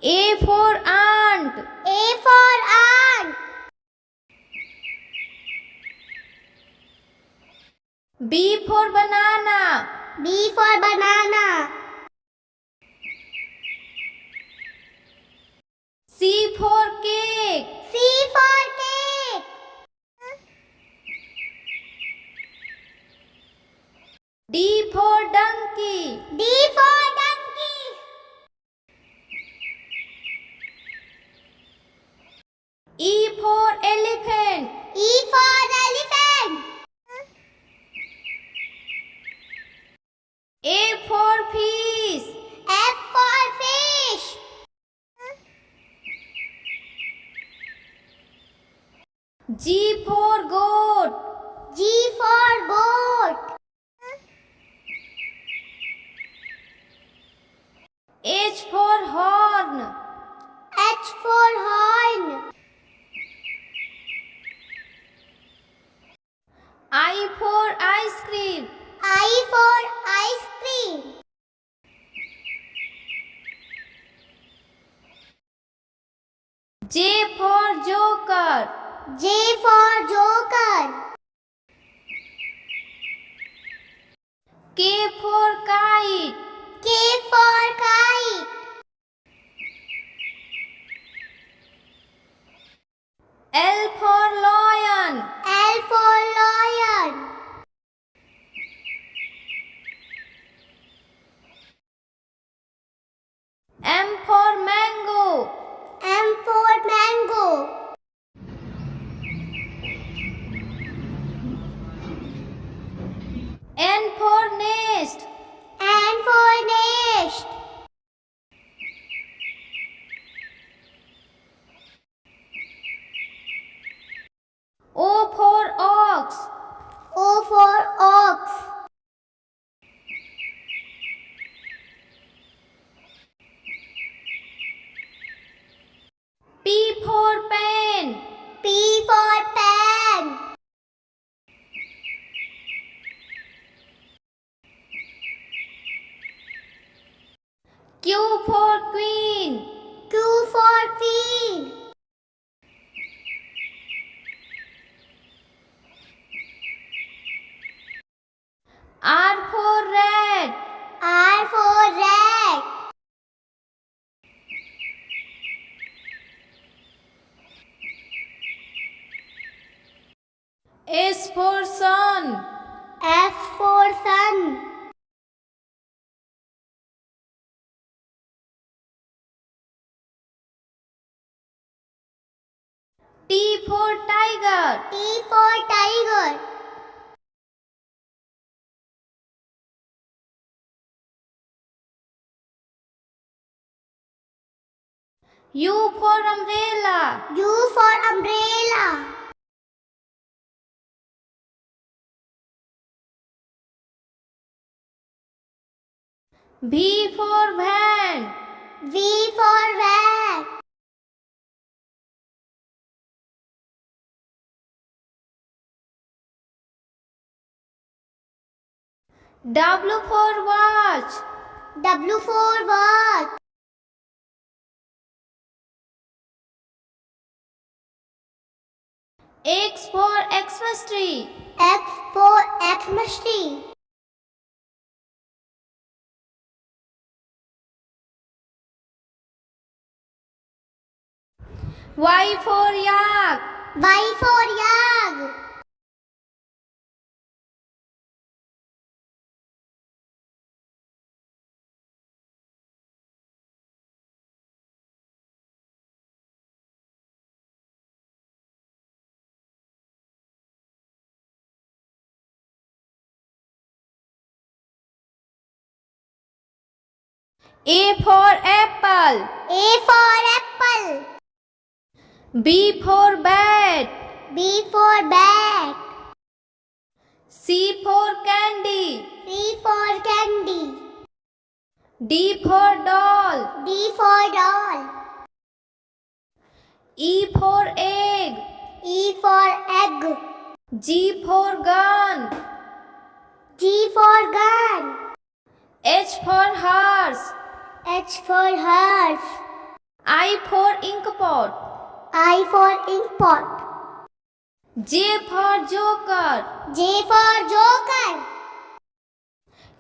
A for ant. A for ant. B for banana. B for banana. C for cake. C for cake. D for donkey. D for donkey. E for elephant. E for elephant. F for fish. F for fish. G for goat. G for goat. H for horn. H for horn. I for ice cream. I for ice cream. J for joker. J for joker. K for kite. K for kite. L for lion. L for lion. M for mango. M for mango. N for nest. N for nest. O for ox. O for ox. P for pen. P for pen. Q for queen. Q for queen. R for rat. R for rat. S for sun. F for sun. T for tiger. T for tiger. U for umbrella. U for umbrella. V for van. V for van. W for watch. W for watch. X for Xmas tree. X for Xmas tree. Y for yak. Y for yak. A for apple. A for apple. B for bat. B for bat. C for candy. C for candy. D for doll. D for doll. E for egg. E for egg. G for gun. G for gun. H for horse. H for horse. I for ink pot. I for ink pot. J for joker. J for joker.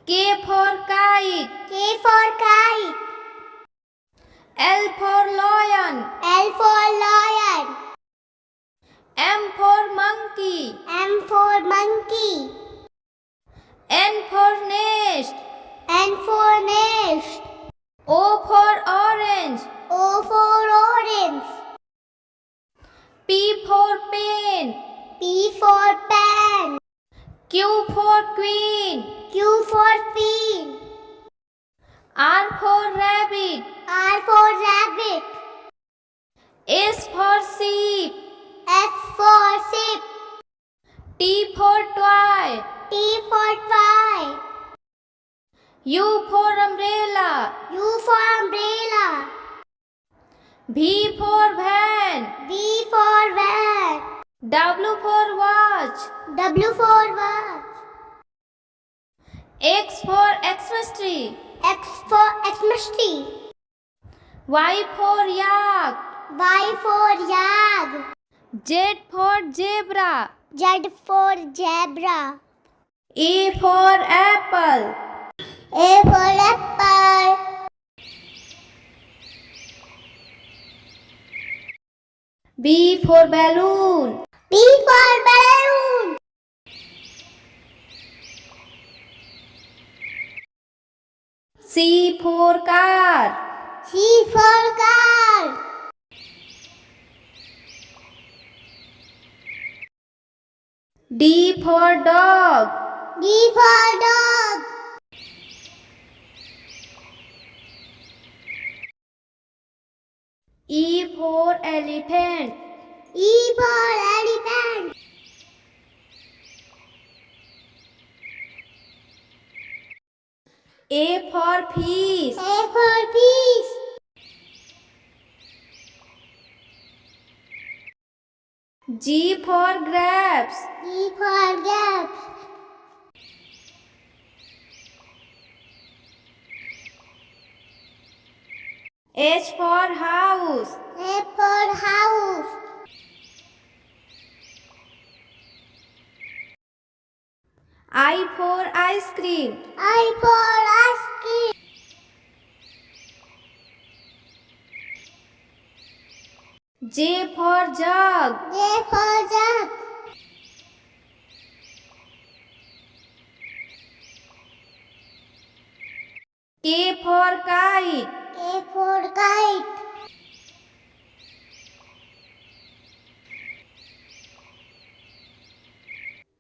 K for kite. K for kite. L for lion. L for lion. M for monkey. M for monkey. N for nest. N for nest. O for orange. O for orange. P for pen. P for pen. Q for queen. Q for queen. R for rabbit. R for rabbit. S for sheep. S for sheep. T for toy. T for toy. U for umbrella. U for umbrella. V for van. V for van. W for watch. W for watch. X for Xmas tree. X for Xmas tree. Y for yak. Y for yak. Z for zebra. Z for zebra. A for apple. A for apple. B for balloon. B for balloon. C for car. C for car. D for dog. D for dog. E for elephant. E for elephant. A for fish. A for fish. G for grapes. G for grapes. H for house. H for house. I for ice cream. I for ice cream. J for jug. J for jug. K for kite. K for kite.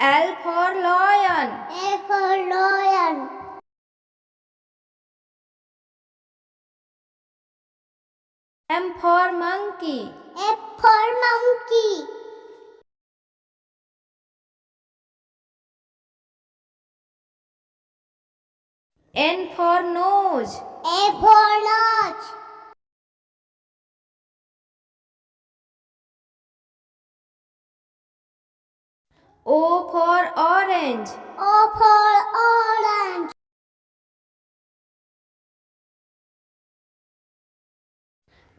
L for lion. L for lion. M for monkey. F for monkey. N for nose. A for nose. O for orange. O for orange.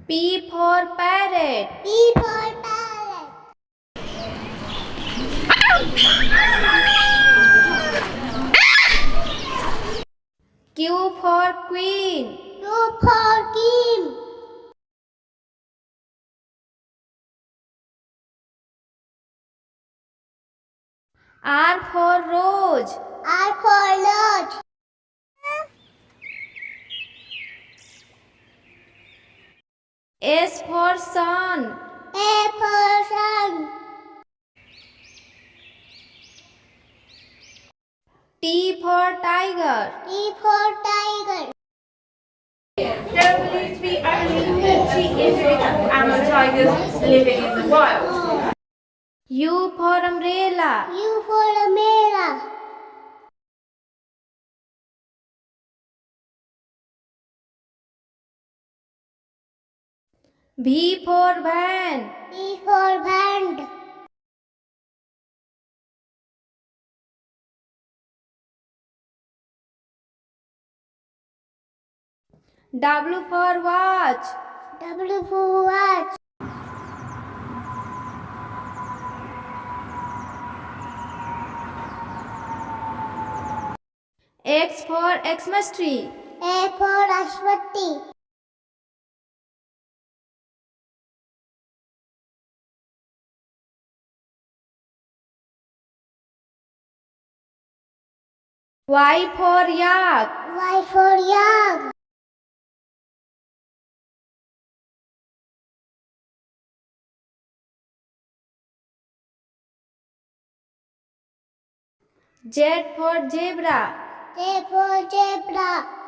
P for parrot. P for parrot. Q for queen. Q for king. R for rose. R for rose. S for sun. A for sun. T for tiger. T for tiger. There are believed to be only 40 individual adult tigers living in the wild. U for umbrella. U for umbrella. V for van. V for van. W for watch. W for watch. X for Xmas tree. A for Ashwati. Y for yak. Y for yak. Z for zebra. Z for zebra.